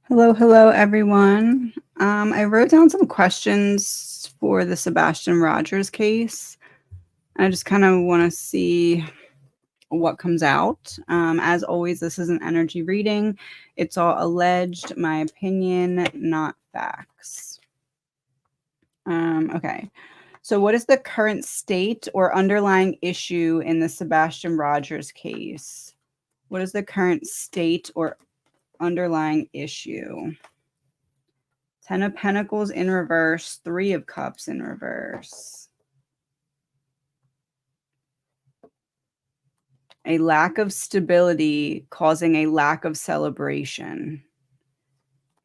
Hello, hello, everyone. I wrote down some questions for the Sebastian Rogers case. I just kind of want to see what comes out. As always, this is an energy reading. It's all alleged, my opinion, not facts. Okay. So, what is the current state or underlying issue in the Sebastian Rogers case? What is the current state or underlying issue? 10 of Pentacles in reverse, 3 of Cups in reverse. A lack of stability causing a lack of celebration.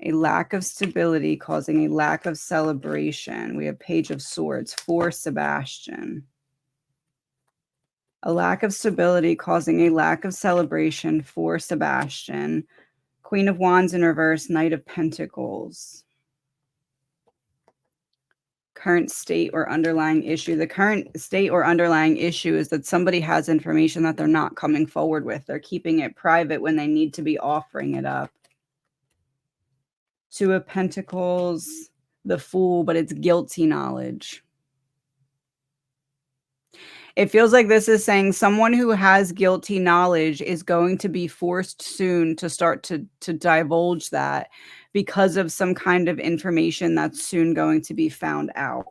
A lack of stability causing a lack of celebration. We have Page of Swords for Sebastian. A lack of stability causing a lack of celebration for Sebastian. Queen of Wands in reverse, Knight of Pentacles. Current state or underlying issue. The current state or underlying issue is that somebody has information that they're not coming forward with. They're keeping it private when they need to be offering it up. 2 of Pentacles, the Fool, but it's guilty knowledge. It feels like this is saying someone who has guilty knowledge is going to be forced soon to start to divulge that because of some kind of information that's soon going to be found out.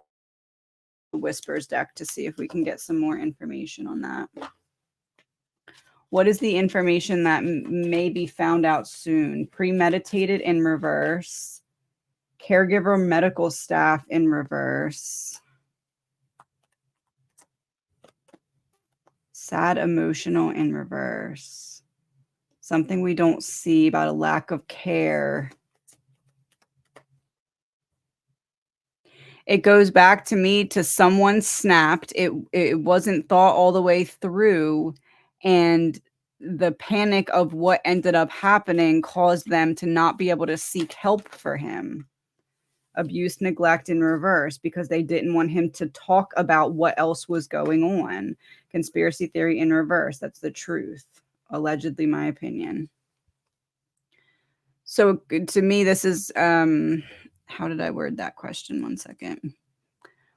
Whispers deck to see if we can get some more information on that. What is the information that may be found out soon? Premeditated in reverse. Caregiver medical staff in reverse. Sad emotional in reverse. Something we don't see about a lack of care. It goes back to me to someone snapped. It wasn't thought all the way through, and the panic of what ended up happening caused them to not be able to seek help for him. Abuse, neglect in reverse because they didn't want him to talk about what else was going on. Conspiracy theory in reverse. That's the truth. Allegedly, my opinion. So to me, this is how did I word that question? One second.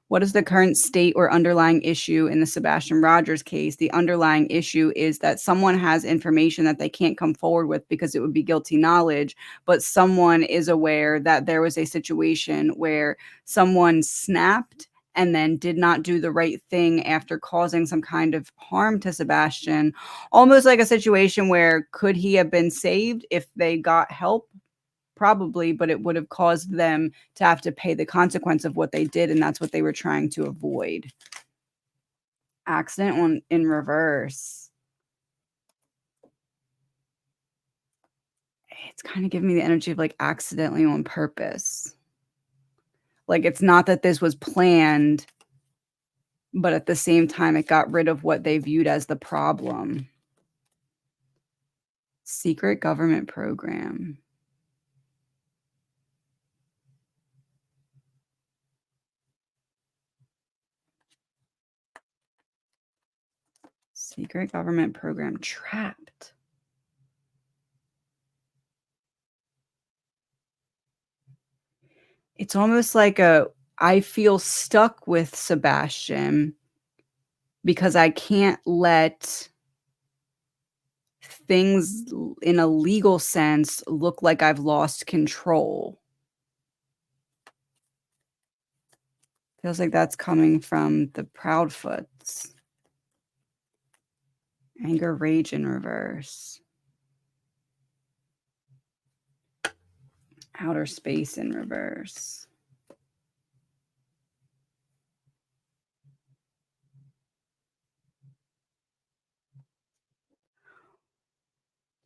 What is the current state or underlying issue in the Sebastian Rogers case? The underlying issue is that someone has information that they can't come forward with because it would be guilty knowledge, but someone is aware that there was a situation where someone snapped and then did not do the right thing after causing some kind of harm to Sebastian. Almost like a situation where could he have been saved if they got help? Probably, but it would have caused them to have to pay the consequence of what they did, and that's what they were trying to avoid. Accident in reverse. It's kind of giving me the energy of like accidentally on purpose. Like it's not that this was planned, but at the same time, it got rid of what they viewed as the problem. Secret government program. Secret government program trapped. It's almost like I feel stuck with Sebastian because I can't let things in a legal sense look like I've lost control. Feels like that's coming from the Proudfoots. Anger, rage in reverse. Outer space in reverse.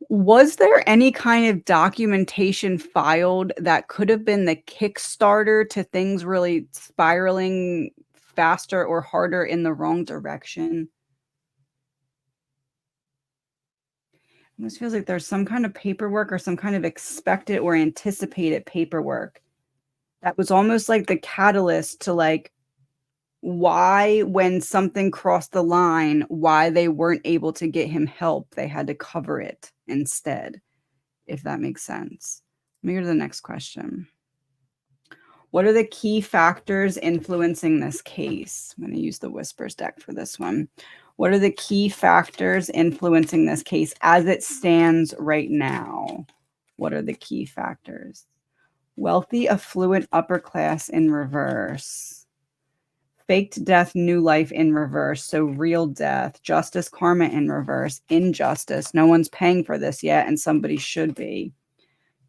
Was there any kind of documentation filed that could have been the Kickstarter to things really spiraling faster or harder in the wrong direction? Almost feels like there's some kind of paperwork or some kind of expected or anticipated paperwork that was almost like the catalyst to like why when something crossed the line, why they weren't able to get him help. They had to cover it instead, if that makes sense. Let me go to the next question. What are the key factors influencing this case? I'm going to use the Whispers deck for this one. What are the key factors influencing this case as it stands right now? What are the key factors? Wealthy, affluent, upper class in reverse. Faked death, new life in reverse. So real death, justice, karma in reverse, injustice. No one's paying for this yet, and somebody should be.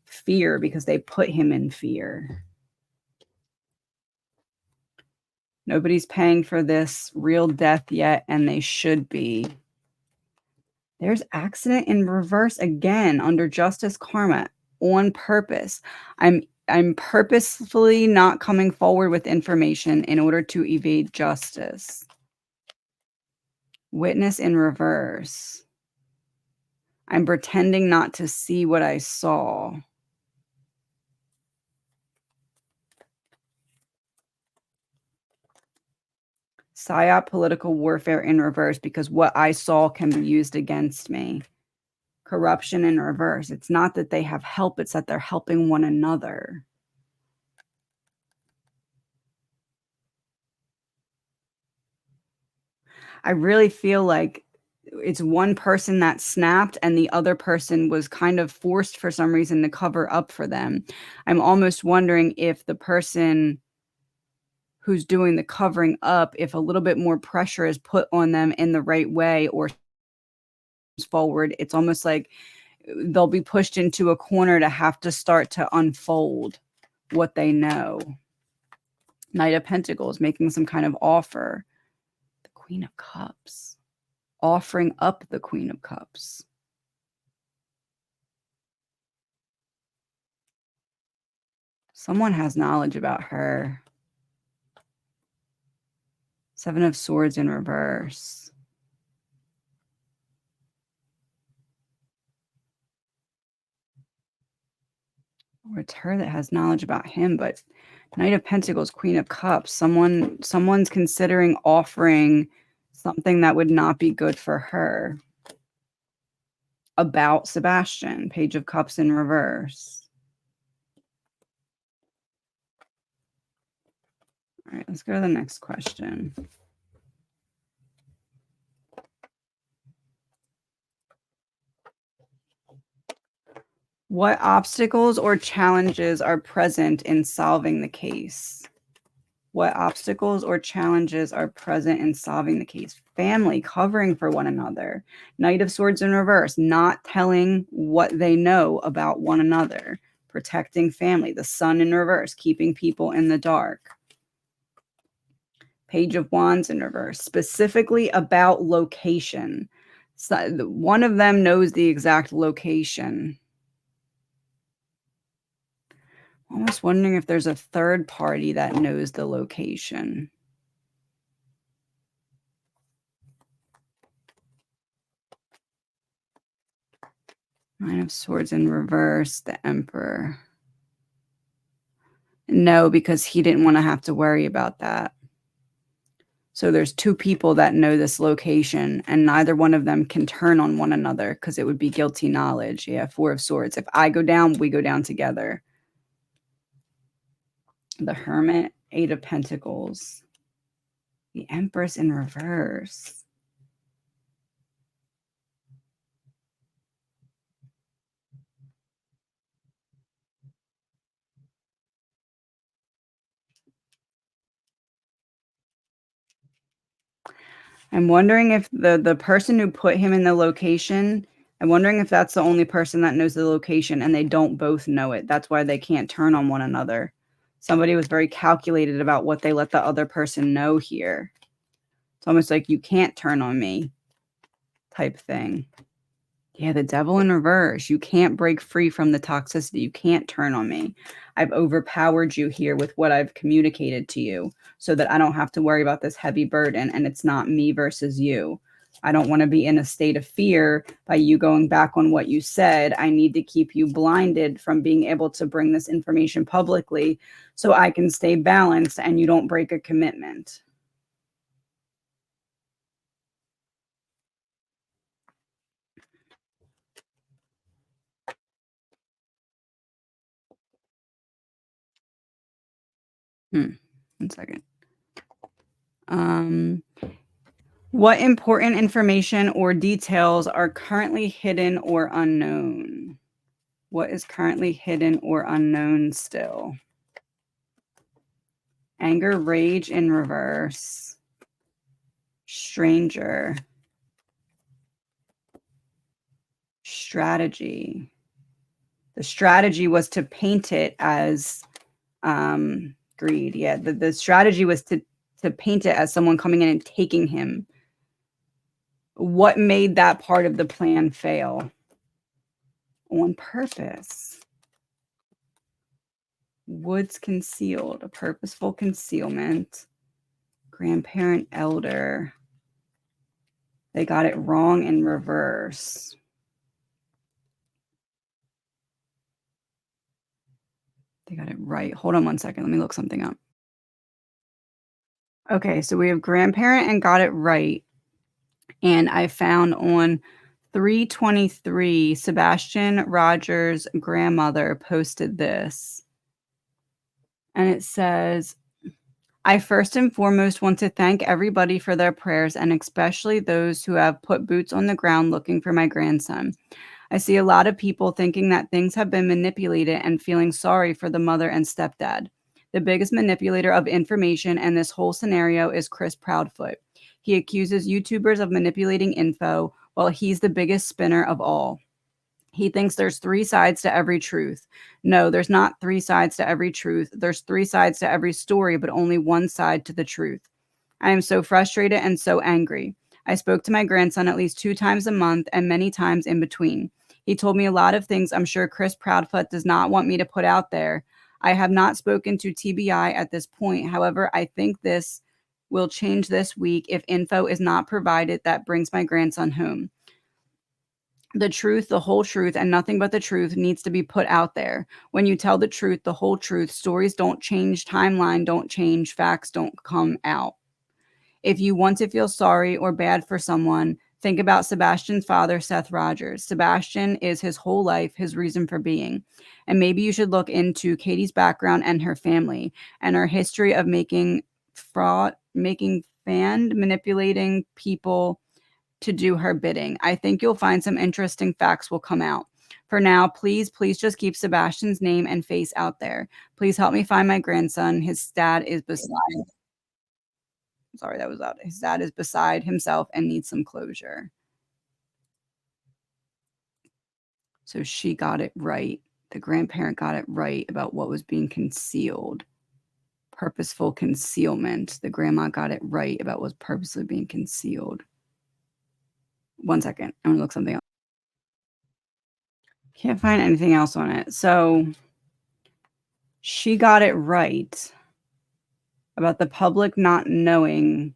Fear, because they put him in fear. Nobody's paying for this real death yet, and they should be. There's accident in reverse again under justice karma on purpose. I'm purposefully not coming forward with information in order to evade justice. Witness in reverse. I'm pretending not to see what I saw. Psyop, political warfare in reverse, because what I saw can be used against me. Corruption in reverse. It's not that they have help, it's that they're helping one another. I really feel like it's one person that snapped and the other person was kind of forced for some reason to cover up for them. I'm almost wondering if the person who's doing the covering up, if a little bit more pressure is put on them in the right way or forward, it's almost like they'll be pushed into a corner to have to start to unfold what they know. Knight of Pentacles, making some kind of offer. The Queen of Cups, offering up the Queen of Cups. Someone has knowledge about her. Seven of Swords in reverse. Or it's her that has knowledge about him, but Knight of Pentacles, Queen of Cups. Someone's considering offering something that would not be good for her. About Sebastian, Page of Cups in reverse. All right, let's go to the next question. What obstacles or challenges are present in solving the case? What obstacles or challenges are present in solving the case? Family, covering for one another. Knight of Swords in reverse, not telling what they know about one another. Protecting family. The Sun in reverse, keeping people in the dark. Page of Wands in reverse, specifically about location. So one of them knows the exact location. Almost wondering if there's a third party that knows the location. Nine of Swords in reverse, the Emperor. No, because he didn't want to have to worry about that. So there's two people that know this location, and neither one of them can turn on one another because it would be guilty knowledge. Yeah, Four of Swords. If I go down, we go down together. The Hermit, Eight of Pentacles. The Empress in reverse. I'm wondering if the person who put him in the location, I'm wondering if that's the only person that knows the location and they don't both know it. That's why they can't turn on one another. Somebody was very calculated about what they let the other person know here. It's almost like you can't turn on me type thing. Yeah, the Devil in reverse. You can't break free from the toxicity. You can't turn on me. I've overpowered you here with what I've communicated to you so that I don't have to worry about this heavy burden and it's not me versus you. I don't want to be in a state of fear by you going back on what you said. I need to keep you blinded from being able to bring this information publicly so I can stay balanced and you don't break a commitment. One second. What important information or details are currently hidden or unknown? What is currently hidden or unknown still? Anger, rage in reverse. Stranger. Strategy. The strategy was to paint it as greed. Yeah, the strategy was to paint it as someone coming in and taking him. What made that part of the plan fail? On purpose. Woods concealed, a purposeful concealment. Grandparent elder. They got it wrong in reverse. They got it right. Hold on one second. Let me look something up. Okay, so we have grandparent and got it right. And I found on 323, Sebastian Rogers' grandmother posted this. And it says, I first and foremost want to thank everybody for their prayers and especially those who have put boots on the ground looking for my grandson. I see a lot of people thinking that things have been manipulated and feeling sorry for the mother and stepdad. The biggest manipulator of information in this whole scenario is Chris Proudfoot. He accuses YouTubers of manipulating info while he's the biggest spinner of all. He thinks there's three sides to every truth. No, there's not three sides to every truth. There's three sides to every story, but only one side to the truth. I am so frustrated and so angry. I spoke to my grandson at least 2 times a month and many times in between. He told me a lot of things I'm sure Chris Proudfoot does not want me to put out there. I have not spoken to TBI at this point. However, I think this will change this week if info is not provided that brings my grandson home. The truth, the whole truth, and nothing but the truth needs to be put out there. When you tell the truth, the whole truth, stories don't change, timeline don't change, facts don't come out. If you want to feel sorry or bad for someone, think about Sebastian's father, Seth Rogers. Sebastian is his whole life, his reason for being. And maybe you should look into Katie's background and her family and her history of making manipulating people to do her bidding. I think you'll find some interesting facts will come out. For now, please just keep Sebastian's name and face out there. Please help me find my grandson. His dad is beside. Sorry, that was out. His dad is beside himself and needs some closure. So she got it right. The grandparent got it right about what was being concealed. Purposeful concealment. The grandma got it right about what was purposely being concealed. One second. I'm going to look something up. Can't find anything else on it. So she got it right about the public not knowing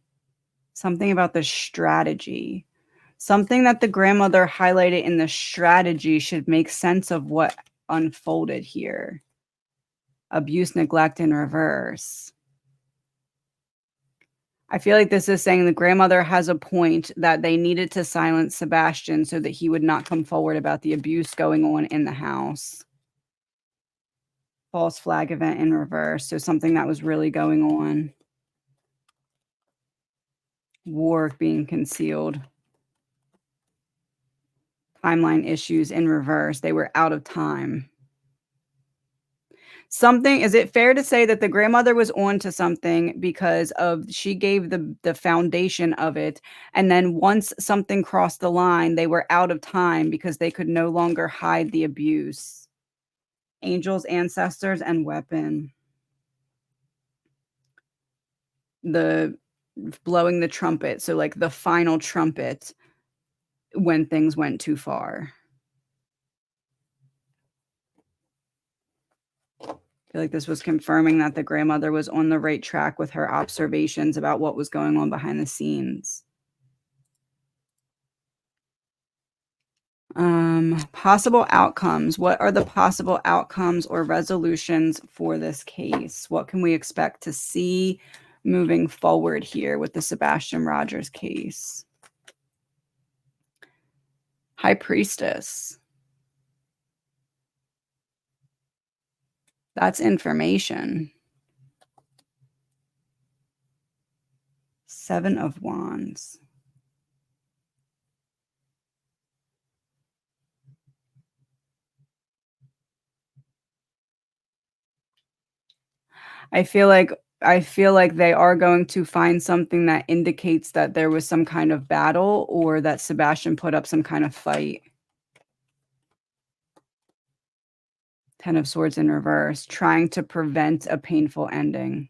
something about the strategy. Something that the grandmother highlighted in the strategy should make sense of what unfolded here. Abuse, neglect, in reverse. I feel like this is saying the grandmother has a point that they needed to silence Sebastian so that he would not come forward about the abuse going on in the house. False flag event in reverse. So something that was really going on. War being concealed. Timeline issues in reverse. They were out of time. Something, is it fair to say that the grandmother was on to something because of she gave the foundation of it, and then once something crossed the line, they were out of time because they could no longer hide the abuse. Angels, ancestors, and weapon. The blowing the trumpet, so like the final trumpet when things went too far. I feel like this was confirming that the grandmother was on the right track with her observations about what was going on behind the scenes. Possible outcomes. What are the possible outcomes or resolutions for this case? What can we expect to see moving forward here with the Sebastian Rogers case? High Priestess. That's information. 7 of Wands. I feel like I feel like they are going to find something that indicates that there was some kind of battle or that Sebastian put up some kind of fight. 10 of Swords in reverse, trying to prevent a painful ending.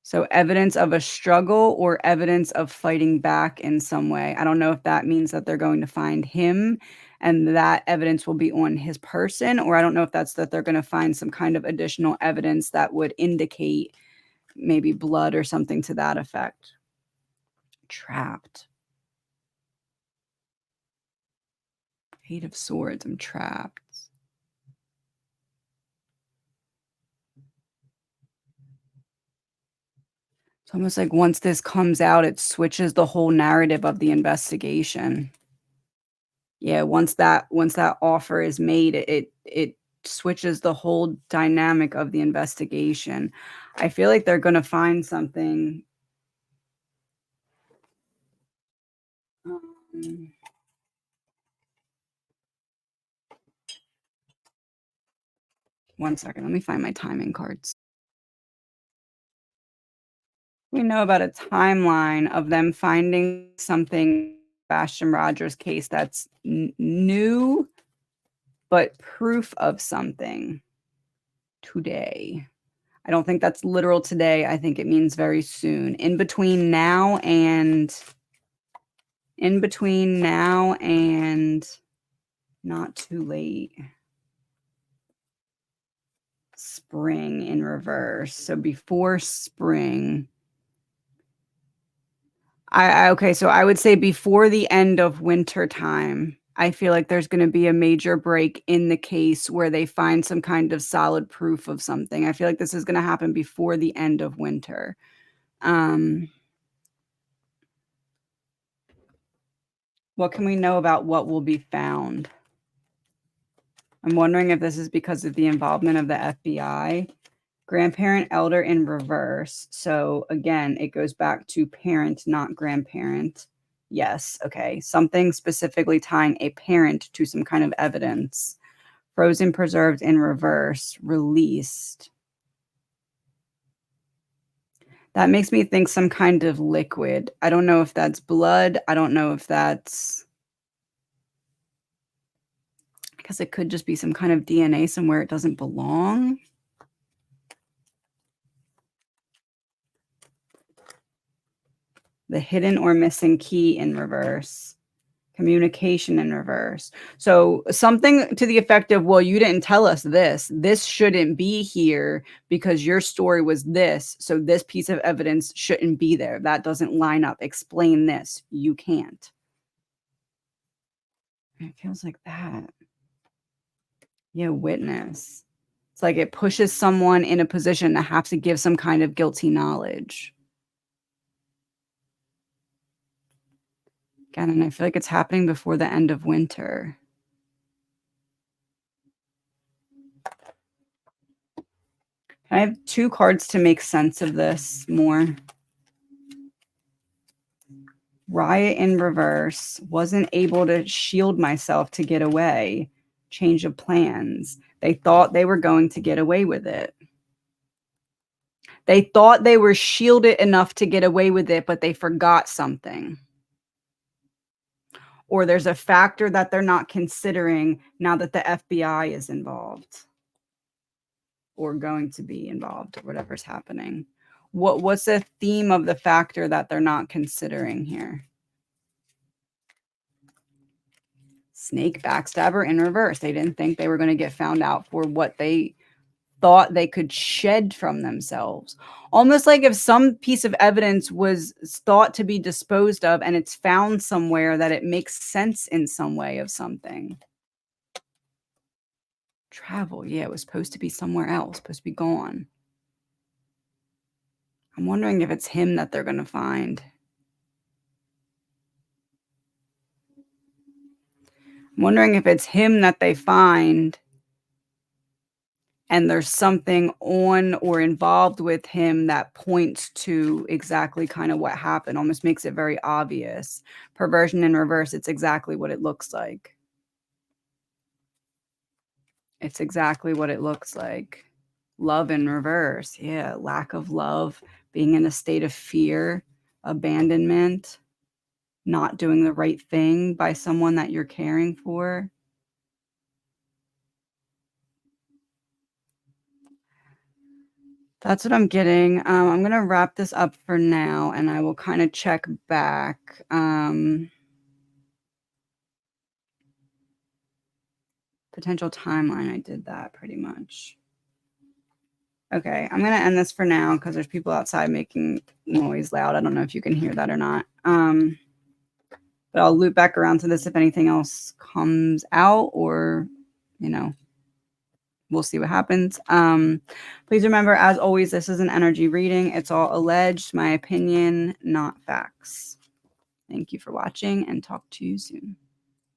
So evidence of a struggle or evidence of fighting back in some way. I don't know if that means that they're going to find him and that evidence will be on his person, or I don't know if that's that they're going to find some kind of additional evidence that would indicate maybe blood or something to that effect. Trapped. 8 of Swords, I'm trapped. It's almost like once this comes out, it switches the whole narrative of the investigation. Yeah, once that offer is made, it switches the whole dynamic of the investigation. I feel like they're gonna find something. um, One second, let me find my timing cards. We know about a timeline of them finding something Bastion Rogers case that's new, but proof of something today. I don't think that's literal today. I think it means very soon. In between now and not too late. Spring in reverse. So before spring. Okay, so I would say before the end of winter time. I feel like there's going to be a major break in the case where they find some kind of solid proof of something. I feel like this is going to happen before the end of winter. What can we know about what will be found? I'm wondering if this is because of the involvement of the FBI. Grandparent, elder in reverse. So again, it goes back to parent, not grandparent. Yes, okay. Something specifically tying a parent to some kind of evidence. Frozen, preserved in reverse, released. That makes me think some kind of liquid. I don't know if that's blood. I don't know if that's because it could just be some kind of DNA somewhere it doesn't belong. The hidden or missing key in reverse. Communication in reverse. So something to the effect of, well, you didn't tell us this. This shouldn't be here because your story was this. So this piece of evidence shouldn't be there. That doesn't line up. Explain this. You can't. It feels like that. Yeah, witness. It's like it pushes someone in a position to have to give some kind of guilty knowledge. Again, and I feel like it's happening before the end of winter. I have 2 cards to make sense of this more. Riot in reverse. Wasn't able to shield myself to get away. Change of plans. They thought they were going to get away with it. They thought they were shielded enough to get away with it, but they forgot something. Or there's a factor that they're not considering now that the FBI is involved or going to be involved or whatever's happening. What's the theme of the factor that they're not considering here? Snake backstabber in reverse. They didn't think they were going to get found out for what they thought they could shed from themselves. Almost like if some piece of evidence was thought to be disposed of and it's found somewhere that it makes sense in some way of something. Travel. Yeah, it was supposed to be somewhere else, supposed to be gone. I'm wondering if it's him that they're going to find. I'm wondering if it's him that they find and there's something on or involved with him that points to exactly kind of what happened, almost makes it very obvious. Perversion in reverse, it's exactly what it looks like. It's exactly what it looks like. Love in reverse. Yeah, lack of love, being in a state of fear, abandonment, not doing the right thing by someone that you're caring for. That's what I'm getting. I'm gonna wrap this up for now, and I will kind of check back. Potential timeline. I did that pretty much. Okay, I'm gonna end this for now because there's people outside making noise loud. I don't know if you can hear that or not. But I'll loop back around to this if anything else comes out, or you know, we'll see what happens. Please remember, as always, this is an energy reading. It's all alleged, my opinion, not facts. Thank you for watching, and talk to you soon.